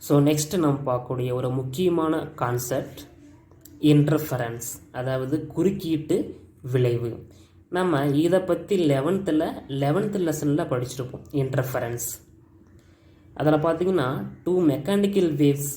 So next நம்ம பார்க்கக்கூடிய ஒரு முக்கியமான கான்செப்ட் இன்டர்ஃபரன்ஸ், அதாவது குறுக்கீட்டு விளைவு. நம்ம இதை பற்றி லெவன்த்து லெசனில் படிச்சிருப்போம். இன்டர்ஃபரன்ஸ் அதில் பார்த்தீங்கன்னா 2 மெக்கானிக்கல் வேவ்ஸ்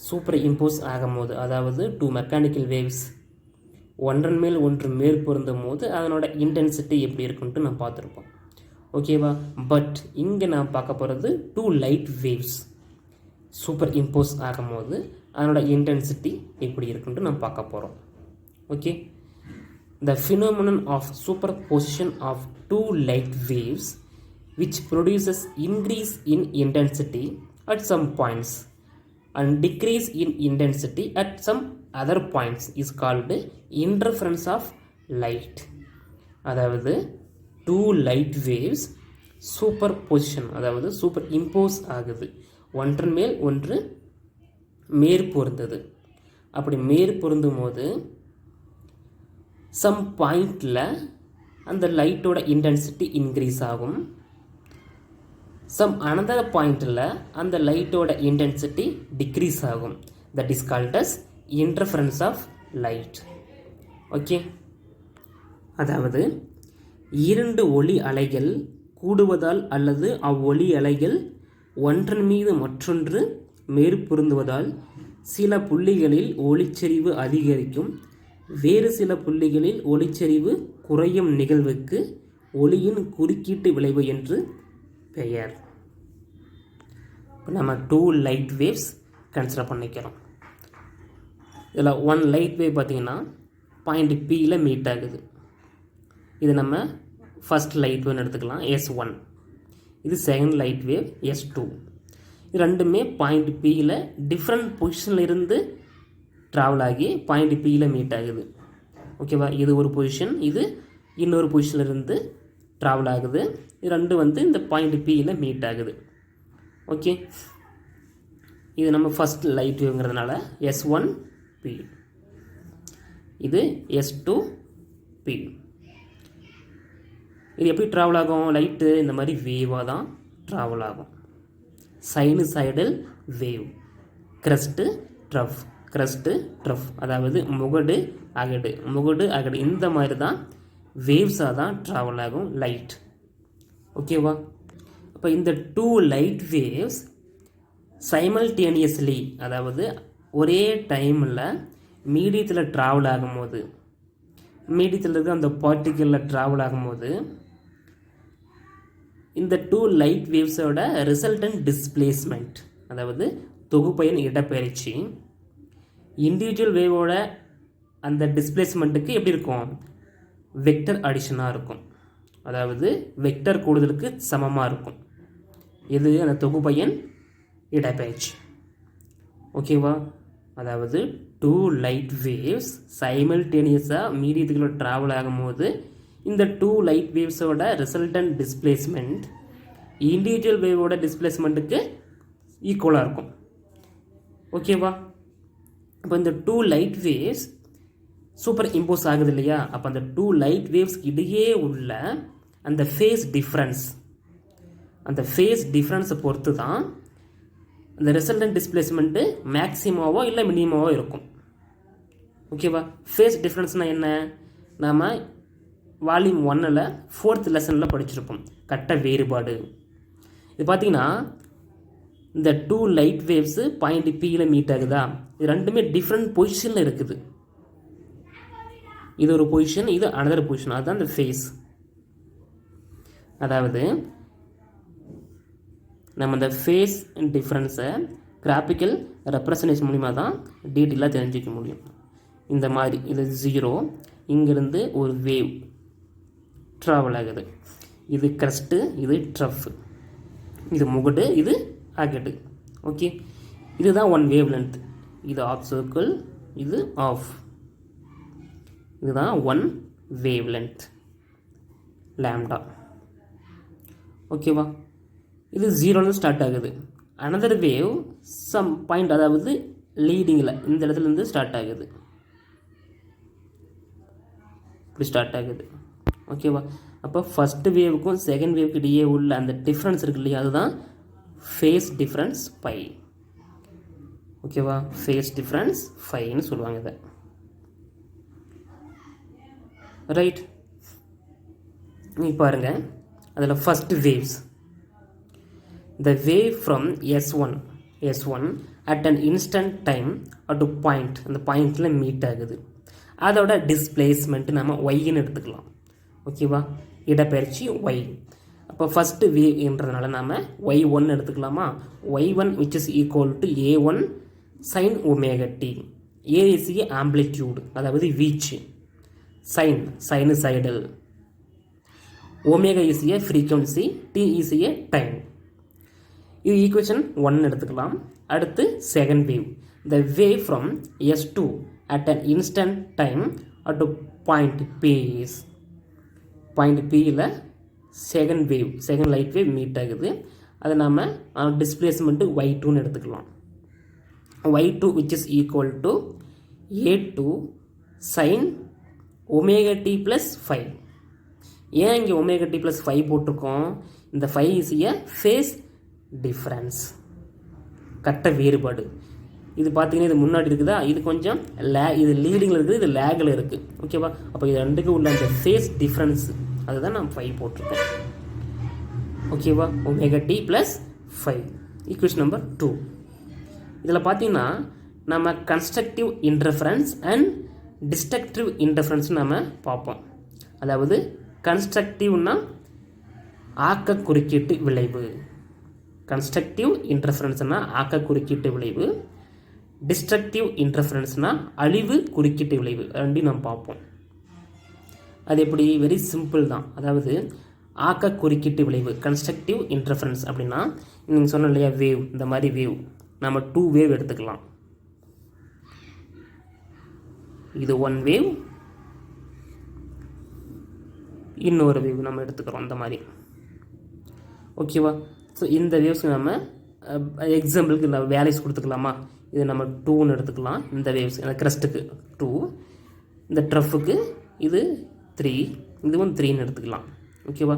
சூப்பர் இம்போஸ் ஆகும்போது, அதாவது 2 மெக்கானிக்கல் வேவ்ஸ் ஒன்றன் மேல் ஒன்று மேற்பொருந்தும் போது அதனோட இன்டென்சிட்டி எப்படி இருக்குன்ட்டு நான் பார்த்துருப்போம். ஓகேவா? பட் இங்கே நான் பார்க்க போகிறது 2 லைட் வேவ்ஸ் சூப்பர் இம்போஸ் ஆகும்போது அதனோட இன்டென்சிட்டி எப்படி இருக்குன்ட்டு நம்ம பார்க்க போகிறோம். Okay, the phenomenon of superposition of 2 light waves which produces increase in intensity at some points and decrease in intensity at some other points is called interference of light. அதாவது 2 light waves superposition, அதாவது super impose ஆகுது, ஒன்றன் மேல் ஒன்று மேற்பொருந்தது. அப்படி மேற்பொருந்தும் போது some பாயிண்டில் அந்த லைட்டோட இன்டென்சிட்டி இன்க்ரீஸ் ஆகும். சம் அனதர் பாயிண்டில் அந்த லைட்டோட இன்டென்சிட்டி டிக்ரீஸ் ஆகும். That is called as interference of light. Okay, அதாவது 2 ஒளி அலைகள் கூடுவதால் அல்லது அவ்வொளி அலைகள் ஒன்றன் மீது மற்றொன்று மேற்பொருந்துவதால் சில புள்ளிகளில் ஒளிச்செறிவு அதிகரிக்கும், வேறு சில புள்ளிகளில் ஒளிச்செறிவு குறையும் நிகழ்வுக்கு ஒளியின் குறுக்கீட்டு விளைவு என்று பெயர். நம்ம 2 லைட் வேவ்ஸ் கன்சிடர் பண்ணிக்கிறோம். இதில் 1 லைட் வேவ் பார்த்திங்கன்னா பாயிண்ட் பியில் மீட் ஆகுது. இது நம்ம ஃபஸ்ட் லைட் வேவ்னு எடுத்துக்கலாம், S1. இது செகண்ட் லைட் வேவ் S2. இது ரெண்டுமே பாயிண்ட் பியில் டிஃப்ரெண்ட் பொசிஷனில் இருந்து ட்ராவல் ஆகி பாயிண்ட் பியில் மீட் ஆகுது. ஓகேவா? இது ஒரு பொசிஷன், இது இன்னொரு பொசிஷனில் இருந்து ட்ராவல் ஆகுது. இது ரெண்டு இந்த பாயிண்ட் பியில் மீட் ஆகுது. ஓகே, இது நம்ம ஃபஸ்ட் லைட் வேவ்ங்கிறதுனால S1P, இது S2P. இது எப்படி ட்ராவல் ஆகும்? லைட்டு இந்த மாதிரி வேவாக தான் ட்ராவல் ஆகும். சைனுசாய்டல் வேவ், கிரஸ்ட்டு ட்ரஃப், கிரஸ்ட்டு ட்ரஃப், அதாவது முகடு அகடு இந்த மாதிரி தான் வேவ்ஸாக தான் ட்ராவல் ஆகும் லைட். ஓகேவா? அப்போ இந்த 2 லைட் வேவ்ஸ் சைமல்டேனியஸ்லி, அதாவது ஒரே டைமில் மீடியத்தில் ட்ராவல் ஆகும்போது, மீடியத்தில் இருக்க அந்த பார்ட்டிக்கலில் ட்ராவல் ஆகும்போது இந்த 2 லைட் வேவ்ஸோட ரிசல்டன்ட் டிஸ்பிளேஸ்மெண்ட், அதாவது தொகுப்பயன் இடப்பெயர்ச்சி, இண்டிவிஜுவல் வேவோட அந்த டிஸ்பிளேஸ்மெண்ட்டுக்கு எப்படி இருக்கும்? வெக்டர் அடிஷனாக இருக்கும், அதாவது வெக்டர் கூடுதலுக்கு சமமாக இருக்கும். இது அந்த தொகுப்பயன் இடப்பெயர்ச்சி. ஓகேவா? அதாவது 2 லைட் வேவ்ஸ் சைமல்டேனியஸாக மீடியத்துக்குள்ள ட்ராவல் ஆகும்போது இந்த 2 லைட் வேவ்ஸோட ரிசல்டன்ட் டிஸ்பிளேஸ்மெண்ட் இண்டிவிஜுவல் வேவோட டிஸ்பிளேஸ்மெண்ட்டுக்கு ஈக்குவலாக இருக்கும். ஓகேவா? அப்போ இந்த 2 லைட் வேவ்ஸ் சூப்பர் இம்போஸ் ஆகுது இல்லையா? அப்போ அந்த 2 லைட் வேவ்ஸ்க்கு இடையே உள்ள அந்த ஃபேஸ் டிஃப்ரென்ஸை பொறுத்து தான் அந்த ரிசல்டன்ட் டிஸ்பிளேஸ்மெண்ட்டு மேக்ஸிமாவோ இல்லை மினிமமாவோ இருக்கும். ஓகேவா? ஃபேஸ் டிஃப்ரென்ஸ்னால் என்ன? நாம் வால்யூம் 1ல் 4th லெசனில் படிச்சிருப்போம், கட்ட வேறுபாடு. இது பார்த்திங்கன்னா இந்த 2 லைட் வேவ்ஸு பாயிண்ட் பியில் மீட் ஆகுதா? இது ரெண்டுமே டிஃப்ரெண்ட் பொசிஷனில் இருக்குது. இது ஒரு பொசிஷன், இது அனதர் பொசிஷன், அதுதான் இந்த ஃபேஸ். அதாவது நம்ம இந்த ஃபேஸ் டிஃப்ரென்ஸை கிராஃபிக்கல் ரெப்ரசன்டேஷன் மூலிமா தான் டீட்டெயிலாக தெரிஞ்சிக்க முடியும். இந்த மாதிரி இது 0, இங்கேருந்து ஒரு வேவ் ட்ராவல் ஆகுது. இது கிரஸ்ட்டு, இது ட்ரஃப், இது முகடு, இது அகடு. ஓகே, இதுதான் 1 வேவ் லென்த். இது ஆஃப் சர்க்கிள், இது ஆஃப், இதுதான் 1 வேவ் லென்த் லாம்டா. ஓகேவா? இது 0லேருந்து ஸ்டார்ட் ஆகுது. அனதர் வேவ் சம் பாயிண்ட், அதாவது லீடிங்கில் இந்த இடத்துலேருந்து ஸ்டார்ட் ஆகுது, இப்படி ஸ்டார்ட் ஆகுது. ஓகேவா? அப்போ ஃபஸ்ட்டு வேவுக்கும் செகண்ட் வேவுக்கு இடையே உள்ள அந்த டிஃப்ரென்ஸ் இருக்கு இல்லையா? அதுதான் ஃபேஸ் டிஃப்ரென்ஸ் பை. ஓகேவா, ஃபேஸ் டிஃப்ரென்ஸ் ஃபைன்னு சொல்லுவாங்க இதை. ரைட், நீ பாருங்க, அதில் first waves. The wave from S1 at an instant time at a point, அந்த பாயிண்டில் மீட் ஆகுது. அதோட டிஸ்பிளேஸ்மெண்ட் நம்ம ஒய்ன்னு எடுத்துக்கலாம். ஓகேவா, இடப்பெயர்ச்சி ஒய். அப்போ ஃபஸ்ட்டு வேவ்ன்றதுனால நாம் y1 எடுத்துக்கலாமா. y1 which is equal to a1 sin omega t. a is a amplitude, அதாவது வீச்சு. sin sinusoidal. omega is a frequency, t is a time. இது ஈக்குவேஷன் 1 எடுத்துக்கலாம். அடுத்து second wave. The wave from S2 at an instant time at a point P is. Point Pயில் second wave, second light wave meet ஆகுது. அதை நாம் displacement y2ன்னு எடுத்துக்கலாம். y2 which is equal to a2 sin omega t plus 5. ஏன் இங்கே omega t plus 5 போட்டிருக்கோம்? இந்த 5 is a phase difference, கட்ட வேறுபாடு. இது பார்த்தீங்கன்னா இது முன்னாடி இருக்குதா, இது கொஞ்சம் இது லீடிங்கில் இருக்குது, இது லேகில் இருக்குது. ஓகேவா, அப்போ இது ரெண்டுக்கு உள்ள அந்த ஃபேஸ் டிஃப்ரென்ஸ் அதுதான் நான் 5 போட்டிருக்கேன். ஓகேவா, omega t plus 5, equation number 2. இதில் பார்த்தீங்கன்னா நம்ம constructive interference and destructive interference நம்ம பார்ப்போம். அதாவது கன்ஸ்ட்ரக்டிவ்னா ஆக்க குறுக்கீட்டு விளைவு, கன்ஸ்ட்ரக்டிவ் இன்டர்ஃபரன்ஸ்னால் ஆக்க குறுக்கீட்டு விளைவு, டிஸ்ட்ரக்டிவ் இன்டர்ஃபரன்ஸ்னால் அழிவு குறுக்கீட்டு விளைவு. ரெண்டையும் நம்ம பார்ப்போம். அது எப்படி? வெரி சிம்பிள் தான். அதாவது ஆக்க குறுக்கீட்டு விளைவு கன்ஸ்ட்ரக்டிவ் இன்டர்ஃபரன்ஸ் அப்படின்னா, நீங்கள் சொன்ன இல்லையா வேவ், இந்த மாதிரி வேவ் நம்ம 2 வேவ் எடுத்துக்கலாம். இது 1 வேவ், இன்னொரு வேவ் நம்ம எடுத்துக்கிறோம் அந்த மாதிரி. ஓகேவா, ஸோ இந்த வேவ்ஸ்க்கு நம்ம எக்ஸாம்பிளுக்கு நம்ம வேல்யூஸ் கொடுத்துக்கலாமா. இது நம்ம 2ன்னு எடுத்துக்கலாம். இந்த வேவ்ஸ் அந்த க்ரஸ்ட்டுக்கு 2, இந்த ட்ரஃபுக்கு இது 3, இதுவும் 3ன்னு எடுத்துக்கலாம். ஓகேவா,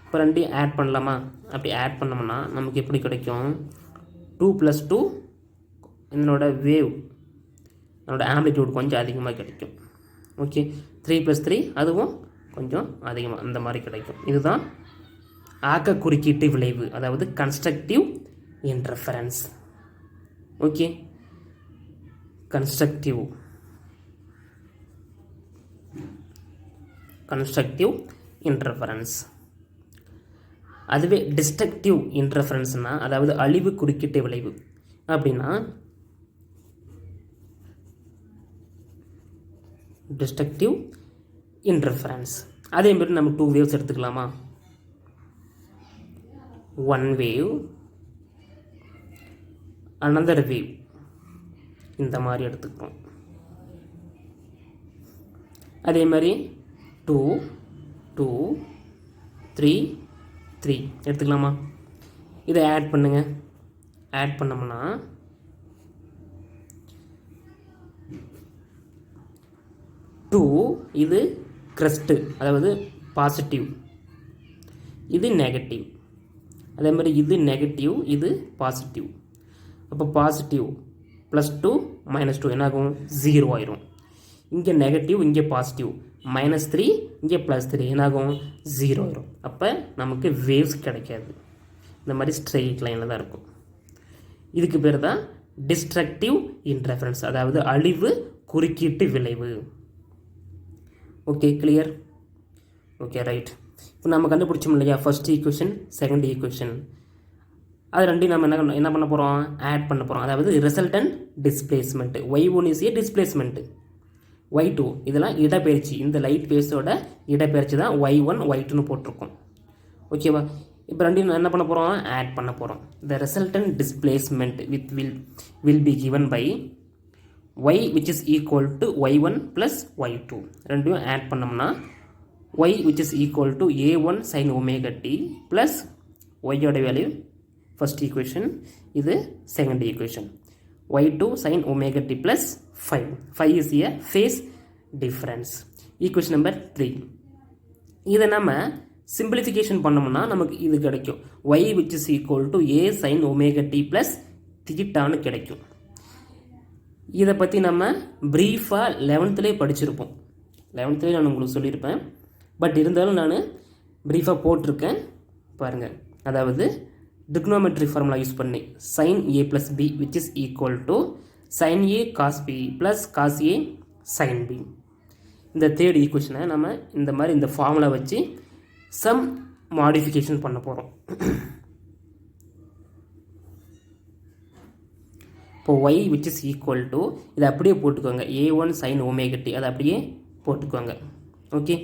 இப்போ ரெண்டையும் ஆட் பண்ணலாமா. அப்படி ஆட் பண்ணோம்னா நமக்கு எப்படி கிடைக்கும்? 2 + 2 என்னோட வேவ், என்னோட ஆம்ப்ளிடியூட் கொஞ்சம் அதிகமாக கிடைக்கும். ஓகே, 3 + 3 அதுவும் கொஞ்சம் அதிகமாக இந்த மாதிரி கிடைக்கும். இதுதான் ஆக்க குறுக்கீட்டு விளைவு, அதாவது constructive interference. Okay, constructive interference. அதுவே டிஸ்ட்ரக்டிவ் இன்டர்ஃபரன்ஸ்னால், அதாவது அழிவு குறுக்கீட்டு விளைவு அப்படின்னா, டிஸ்ட்ரக்டிவ் இன்டர்ஃபரன்ஸ் அதே மாதிரி நம்ம 2 வேவ்ஸ் எடுத்துக்கலாமா. 1 wave, another wave, இந்த மாதிரி எடுத்துக்கிறோம். அதே மாதிரி 2, 2, 3, 3 எடுத்துக்கலாமா. இதை ஆட் பண்ணுங்க. ஆட் பண்ணோம்னா 2 இது க்ரஸ்ட்டு, அதாவது பாசிட்டிவ், இது நெகட்டிவ். அதே மாதிரி இது நெகட்டிவ், இது பாசிட்டிவ். அப்போ பாசிட்டிவ் +2 -2 என்னாகும்? 0 ஆயிரும். இங்கே நெகட்டிவ், இங்கே பாசிட்டிவ், -3 இங்கே +3 என்னாகும்? 0 ஆயிரும். அப்போ நமக்கு வேவ்ஸ் கிடைக்காது. இந்த மாதிரி ஸ்ட்ரெயிட் லைனில் தான் இருக்கும். இதுக்கு பேர் தான் டிஸ்ட்ரக்டிவ் இன்டர்ஃபரன்ஸ், அதாவது அழிவு குறுக்கீட்டு விளைவு. Okay, clear? Okay, right. இப்போ நம்ம கண்டுபிடிச்சோம் இல்லையா ஃபர்ஸ்ட் ஈக்குவேஷன், செகண்ட் ஈக்குவேஷன், அது ரெண்டையும் நம்ம என்ன பண்ண போகிறோம்? ஆட் பண்ண போகிறோம். அதாவது resultant displacement. y1 is a displacement, y2 இதெல்லாம் இடப்பெயர்ச்சி. இந்த லைட் வேவ்ஸோட இடப்பெயர்ச்சி தான் y1 y2ன்னு போட்டிருக்கோம். ஓகேவா, இப்போ ரெண்டையும் என்ன பண்ண போகிறோம்? ஆட் பண்ண போகிறோம். The resultant displacement will be given by y which is equal to y1 plus y2. ரெண்டையும் ஆட் பண்ணோம்னா y which is equal to a1 sin omega t plus y ஓட வேல்யூ ஃபர்ஸ்ட் ஈக்குவேஷன், இது second equation, y2 sin omega t plus 5. 5 is a phase difference. Equation number 3. இதை நம்ம simplification பண்ணோம்னா நமக்கு இது கிடைக்கும். y which is equal to a sin omega t plus தீட்டான்னு கிடைக்கும். இதை பற்றி நம்ம ப்ரீஃபாக 11th படிச்சிருப்போம். 11th நான் உங்களுக்கு சொல்லியிருப்பேன். பட் இருந்தாலும் நான் ப்ரீஃபாக போட்டிருக்கேன் பாருங்கள். அதாவது trigonometry ஃபார்முலா யூஸ் பண்ணி sin a plus b which is equal to sin a cos b plus cos a sin b. இந்த தேர்ட் ஈக்குவேஷனை நம்ம இந்த மாதிரி இந்த ஃபார்முலா வச்சு சம் மாடிஃபிகேஷன் பண்ண போகிறோம். இப்போ y which is equal to இதை அப்படியே போட்டுக்கோங்க a1 sin omega t அதை அப்படியே போட்டுக்கோங்க. ஓகே,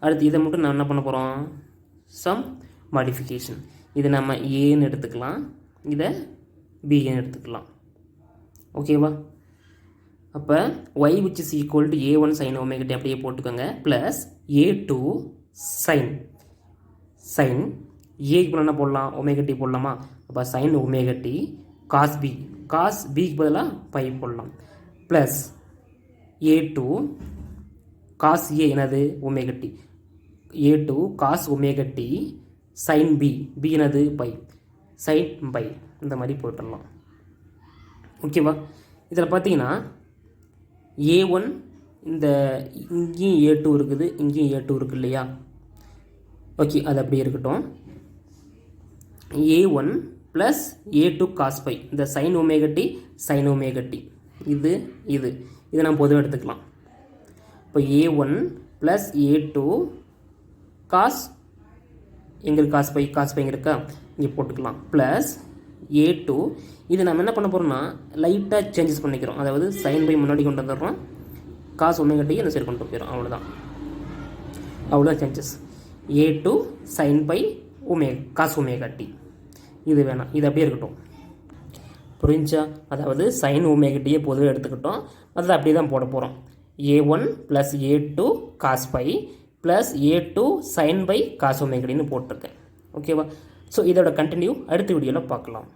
அடுத்து இதை மட்டும் நான் என்ன பண்ண போகிறோம், சம் மாடிஃபிகேஷன். இதை நம்ம ஏன்னு எடுத்துக்கலாம், இதை பின்னு எடுத்துக்கலாம். ஓகேவா? அப்போ y which is equal to a1 sin omega t அப்படியே போட்டுக்கோங்க ப்ளஸ் a2 sin ஏக்கு என்ன போடலாம், omega t போடலாமா? அப்போ sin omega t cos b க்கு பதிலாக பை போடலாம் ப்ளஸ் a2 cos a என்னது omega t, a2 cos omega t sin b என்னது பை sin பை, இந்த மாதிரி போட்டுடலாம். ஓகேவா? இதில் பார்த்தீங்கன்னா a1 இந்த இங்கேயும் a2 இருக்குது, இங்கேயும் a2 இருக்குது இல்லையா? ஓகே, அது அப்படியே இருக்கட்டும். a1 plus a2 cos pi, இந்த sin omega t sin omega t இதை நம்ம பொதுவாக எடுத்துக்கலாம். இப்போ a1 ப்ளஸ் a2 காஸ் எங்களுக்கு காஸ் பை இருக்கா, இங்கே போட்டுக்கலாம் ப்ளஸ் a2. இது நம்ம என்ன பண்ண போகிறோம்னா லைட்டாக சேஞ்சஸ் பண்ணிக்கிறோம். அதாவது sin பை முன்னாடி கொண்டு வந்துடுறோம், காஸ் omega t என்ன சரி கொண்டு போயிடும். அவ்வளோதான் changes. a2 sin pi cos omega t இது வேணாம், இது அப்படியே இருக்கட்டும். புரிஞ்சா? அதாவது sin omega t பொதுவாக எடுத்துக்கிட்டோம், அதை அப்படியே தான் போட போகிறோம். a1 plus a2 cos pi plus a2 sin pi cos omega tன்னு போட்டிருக்கேன். ஓகேவா? ஸோ இதோட கண்டினியூ அடுத்த வீடியோவில் பார்க்கலாம்.